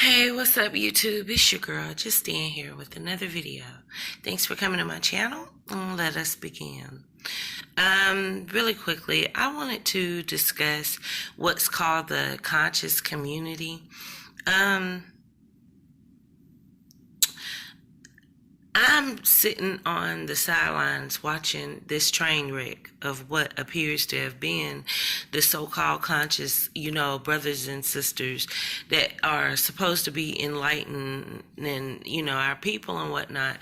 Hey, what's up, YouTube? It's your girl, just staying here with another video. Thanks for coming to my channel. Let us begin. Really quickly, I wanted to discuss what's called the conscious community. Um, I'm sitting on the sidelines watching this train wreck of what appears to have been the so-called conscious, brothers and sisters that are supposed to be enlightening, our people and whatnot.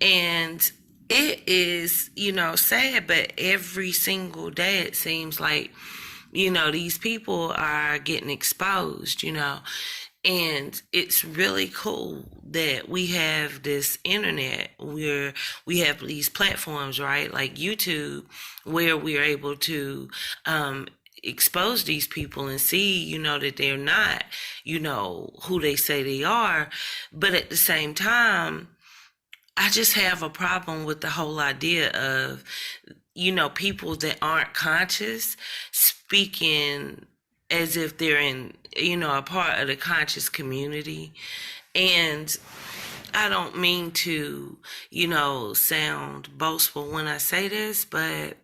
And it is, sad, but every single day it seems like, these people are getting exposed. And it's really cool that we have this internet where we have these platforms, right? Like YouTube, where we're able to expose these people and see, that they're not, who they say they are. But at the same time, I just have a problem with the whole idea of, people that aren't conscious speaking as if they're in, a part of the conscious community. And I don't mean to, sound boastful when I say this, but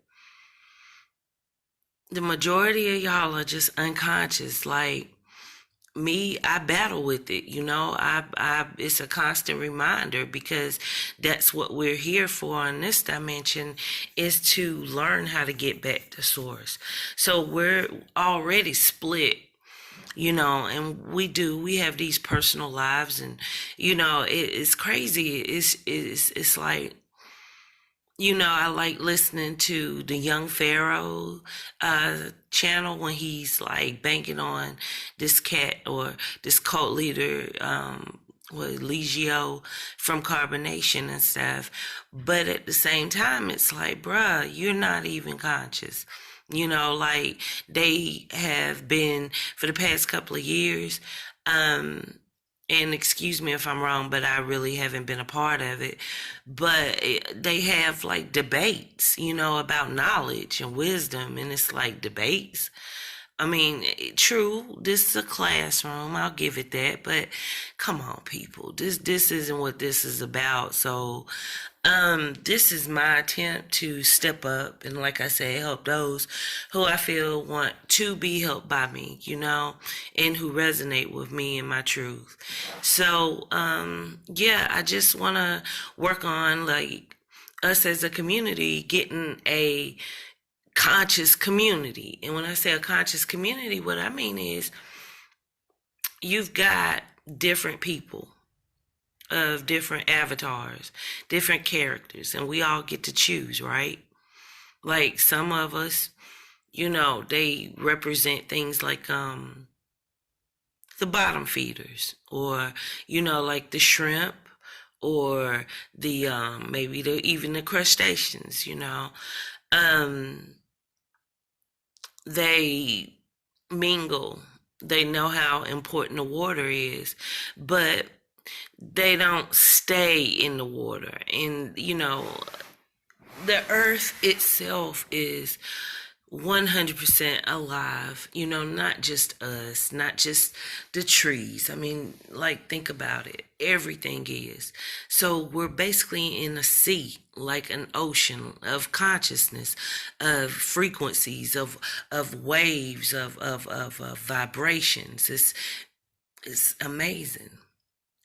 the majority of y'all are just unconscious. Like me, I battle with it. It's a constant reminder because that's what we're here for in this dimension, is to learn how to get back to source. So we're already split, and we have these personal lives, and it's crazy. It's like, I like listening to the Young Pharaoh channel when he's like banking on this cat or this cult leader, with Legio from Carbonation and stuff. But at the same time, it's like, bruh, you're not even conscious. Like they have been for the past couple of years. And excuse me if I'm wrong, but I really haven't been a part of it. But they have like debates, about knowledge and wisdom. And it's like debates. I mean, true, this is a classroom. I'll give it that. But come on, people. This isn't what this is about. So this is my attempt to step up and, like I said, help those who I feel want to be helped by me, and who resonate with me and my truth. So, yeah, I just want to work on, like, us as a community getting a conscious community. And when I say a conscious community, what I mean is you've got different people of different avatars, different characters, and we all get to choose, right? Like some of us, they represent things like the bottom feeders, or like the shrimp, or the maybe even the crustaceans. Um they mingle. They know how important the water is, but they don't stay in the water. And, the earth itself is 100% alive, not just us, not just the trees. I mean, like, think about it. Everything is. So we're basically in a sea, like an ocean of consciousness, of frequencies, of waves, of vibrations. It's amazing.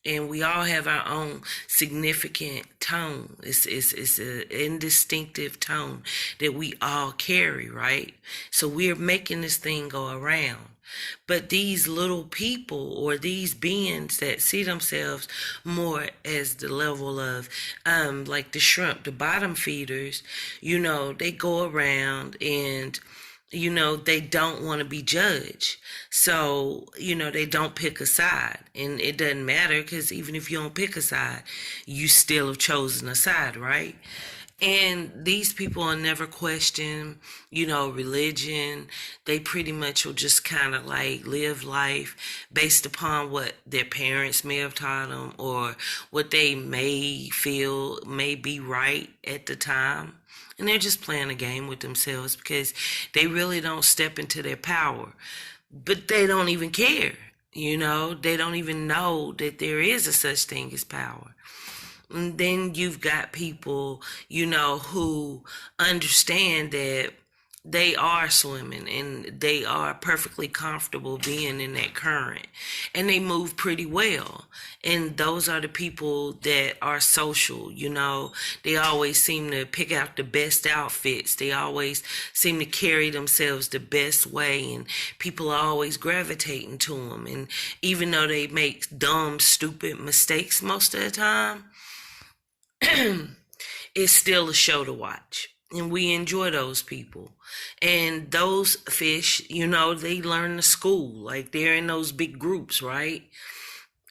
And we all have our own significant tone. It's an indistinctive tone that we all carry, right? So we're making this thing go around. But these little people, or these beings that see themselves more as the level of, like the shrimp, the bottom feeders, they go around and they don't want to be judged. So, they don't pick a side. And it doesn't matter, because even if you don't pick a side, you still have chosen a side, right? And these people are never question, religion. They pretty much will just kind of like live life based upon what their parents may have taught them, or what they may feel may be right at the time. And they're just playing a game with themselves because they really don't step into their power. But they don't even care. They don't even know that there is a such thing as power. And then you've got people, who understand that they are swimming and they are perfectly comfortable being in that current and they move pretty well. And those are the people that are social. They always seem to pick out the best outfits. They always seem to carry themselves the best way, and people are always gravitating to them. And even though they make dumb, stupid mistakes most of the time, it's still a show to watch. And we enjoy those people. And those fish, they learn to school. Like, they're in those big groups, right?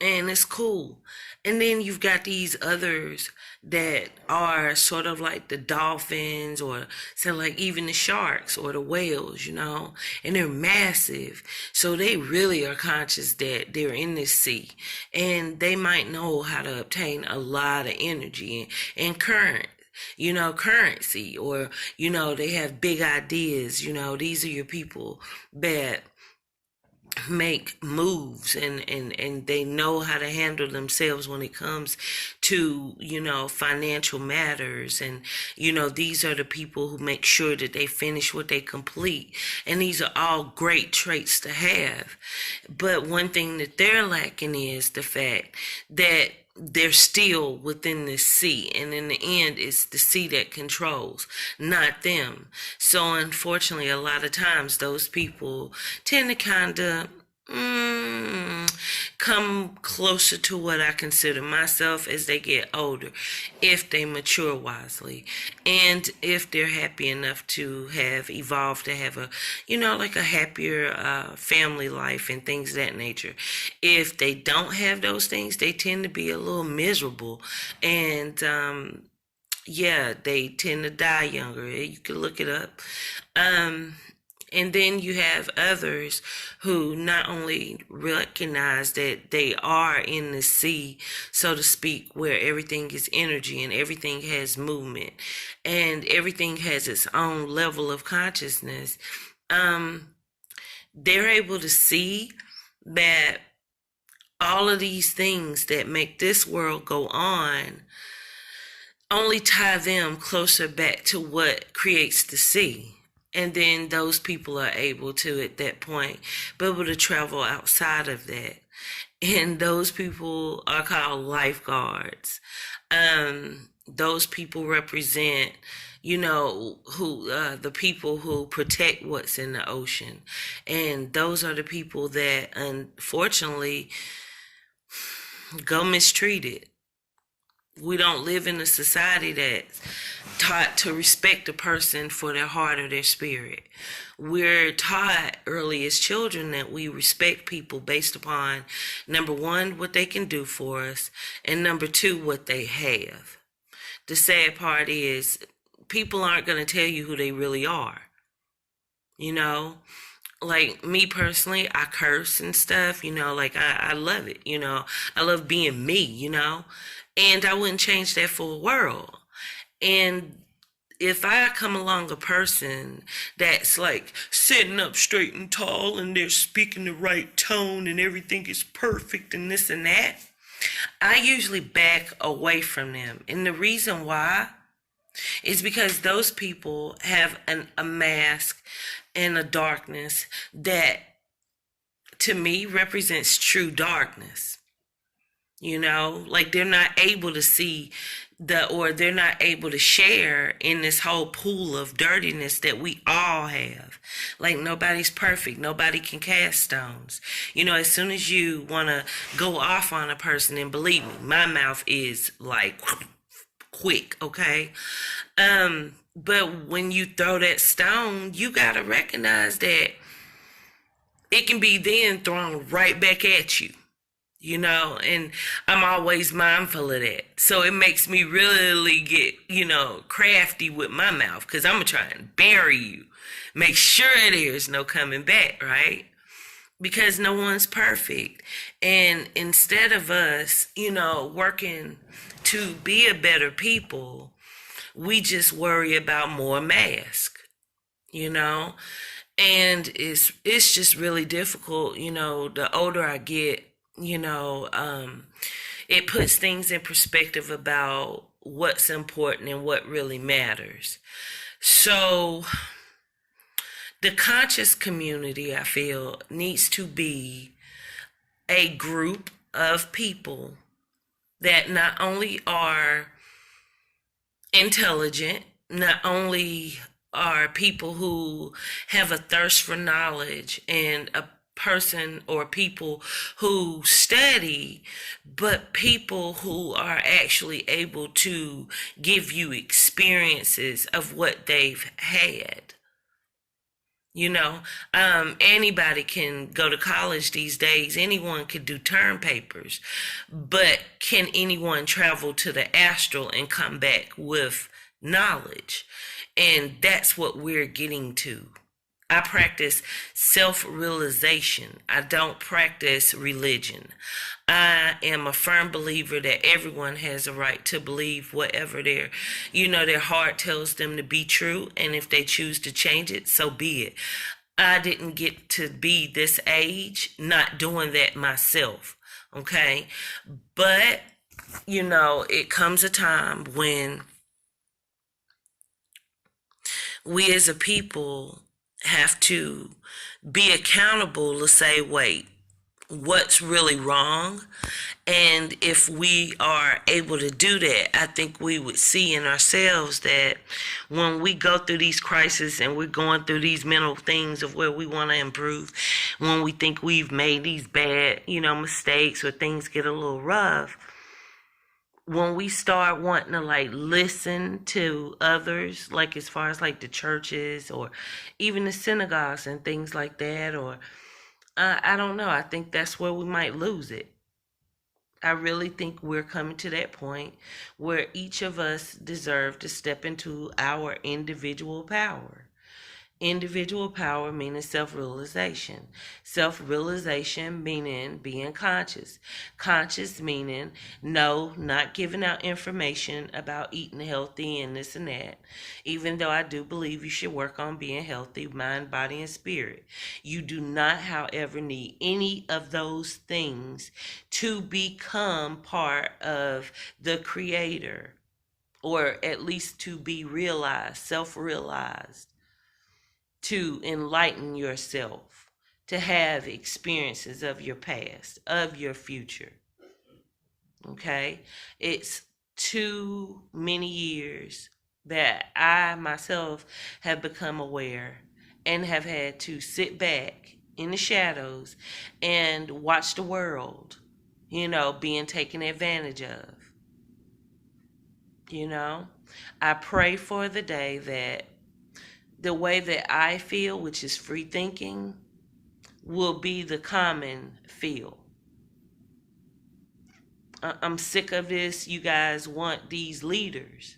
And it's cool. And then you've got these others that are sort of like the dolphins, or so like even the sharks or the whales, and they're massive. So they really are conscious that they're in this sea, and they might know how to obtain a lot of energy and currency, or, they have big ideas. These are your people that make moves, and they know how to handle themselves when it comes to financial matters. And these are the people who make sure that they finish what they complete, and these are all great traits to have. But one thing that they're lacking is the fact that they're still within the sea, and in the end it's the sea that controls, not them. So unfortunately, a lot of times those people tend to kind of come closer to what I consider myself as they get older, if they mature wisely, and if they're happy enough to have evolved to have a, like a happier family life and things of that nature. If they don't have those things, they tend to be a little miserable, and yeah, they tend to die younger. You can look it up. And then you have others who not only recognize that they are in the sea, so to speak, where everything is energy and everything has movement and everything has its own level of consciousness. They're able to see that all of these things that make this world go on only tie them closer back to what creates the sea. And then those people are able to, at that point, be able to travel outside of that. And those people are called lifeguards. Those people represent, who the people who protect what's in the ocean. And those are the people that, unfortunately, go mistreated. We don't live in a society that's taught to respect a person for their heart or their spirit. We're taught early as children that we respect people based upon, number one, what they can do for us, and number two, what they have. The sad part is people aren't going to tell you who they really are. Like me personally, I curse and stuff, like I love it, I love being me, and I wouldn't change that for a world. And if I come along a person that's like sitting up straight and tall and they're speaking the right tone and everything is perfect and this and that, I usually back away from them. And the reason why is because those people have a mask and a darkness that, to me, represents true darkness. Like they're not able to see or they're not able to share in this whole pool of dirtiness that we all have. Like, nobody's perfect. Nobody can cast stones. As soon as you want to go off on a person, and believe me, my mouth is like quick, okay? But when you throw that stone, you got to recognize that it can be then thrown right back at you. And I'm always mindful of that. So it makes me really get, crafty with my mouth, because I'm going to try and bury you. Make sure there's no coming back, right? Because no one's perfect. And instead of us, working to be a better people, we just worry about more masks, And it's just really difficult, the older I get, it puts things in perspective about what's important and what really matters. So the conscious community, I feel, needs to be a group of people that not only are intelligent, not only are people who have a thirst for knowledge and a person or people who study, but people who are actually able to give you experiences of what they've had. Anybody can go to college these days. Anyone could do term papers. But can anyone travel to the astral and come back with knowledge? And that's what we're getting to. I practice self-realization. I don't practice religion. I am a firm believer that everyone has a right to believe whatever their heart tells them to be true. And if they choose to change it, so be it. I didn't get to be this age not doing that myself. Okay. But, it comes a time when we as a people have to be accountable to say, wait, what's really wrong? And if we are able to do that, I think we would see in ourselves that when we go through these crises and we're going through these mental things of where we want to improve, when we think we've made these bad, mistakes or things get a little rough, when we start wanting to listen to others, as far as the churches or even the synagogues and things like that, or I don't know, I think that's where we might lose it. I really think we're coming to that point where each of us deserve to step into our individual power. Individual power meaning self-realization. Self-realization meaning being conscious. Conscious meaning no, not giving out information about eating healthy and this and that. Even though I do believe you should work on being healthy, mind, body, and spirit. You do not, however, need any of those things to become part of the creator, or at least to be realized, self-realized, to enlighten yourself, to have experiences of your past, of your future. Okay? It's too many years that I myself have become aware and have had to sit back in the shadows and watch the world, being taken advantage of. I pray for the day that the way that I feel, which is free thinking, will be the common feel. I'm sick of this. You guys want these leaders.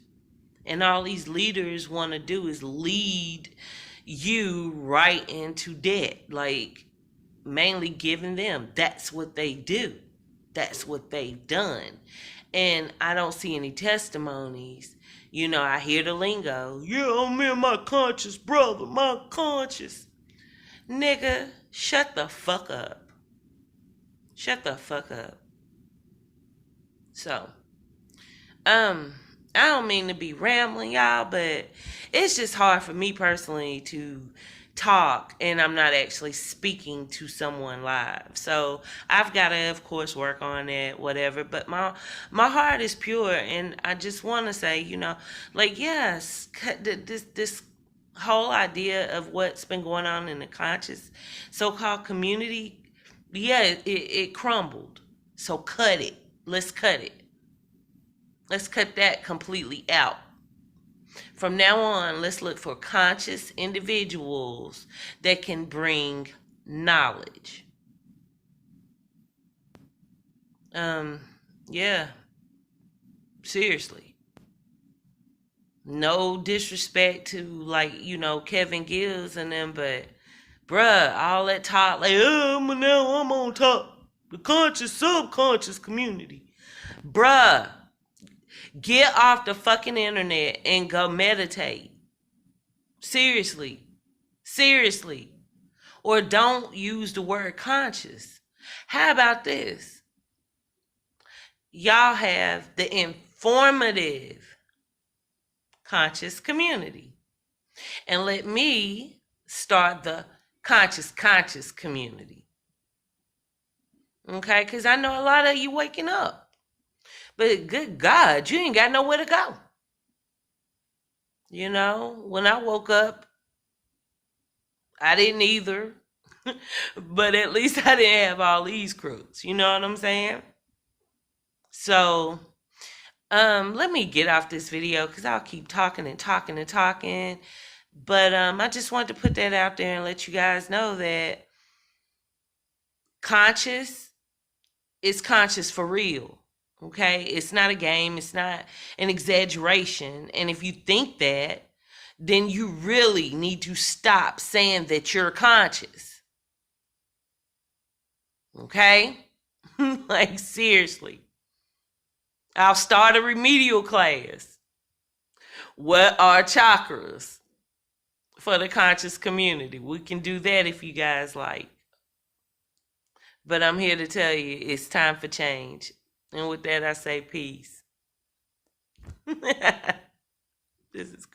And all these leaders want to do is lead you right into debt. Mainly giving them. That's what they do. That's what they've done. And I don't see any testimonies. I hear the lingo. Yeah, I'm in my conscious, brother. My conscious. Nigga, shut the fuck up. Shut the fuck up. So, I don't mean to be rambling, y'all, but it's just hard for me personally to talk and I'm not actually speaking to someone live. So I've got to, of course, work on that, whatever. But my heart is pure, and I just want to say, yes, this whole idea of what's been going on in the conscious so-called community, yeah, it crumbled. So cut it. Let's cut it. Let's cut that completely out. From now on, let's look for conscious individuals that can bring knowledge. Yeah. Seriously. No disrespect to Kevin Gills and them, but bruh, all that talk now I'm on top. The conscious, subconscious community. Bruh, get off the fucking internet and go meditate. Seriously. Seriously. Or don't use the word conscious. How about this? Y'all have the informative conscious community. And let me start the conscious community. Okay? Because I know a lot of you waking up. But good God, you ain't got nowhere to go. You know, when I woke up, I didn't either. But at least I didn't have all these crooks. You know what I'm saying? So, let me get off this video because I'll keep talking and talking and talking. But I just wanted to put that out there and let you guys know that conscious is conscious for real. Okay? It's not a game. It's not an exaggeration. And if you think that, then you really need to stop saying that you're conscious. Okay? Like, seriously. I'll start a remedial class. What are chakras for the conscious community? We can do that if you guys like. But I'm here to tell you it's time for change. And with that, I say peace. This is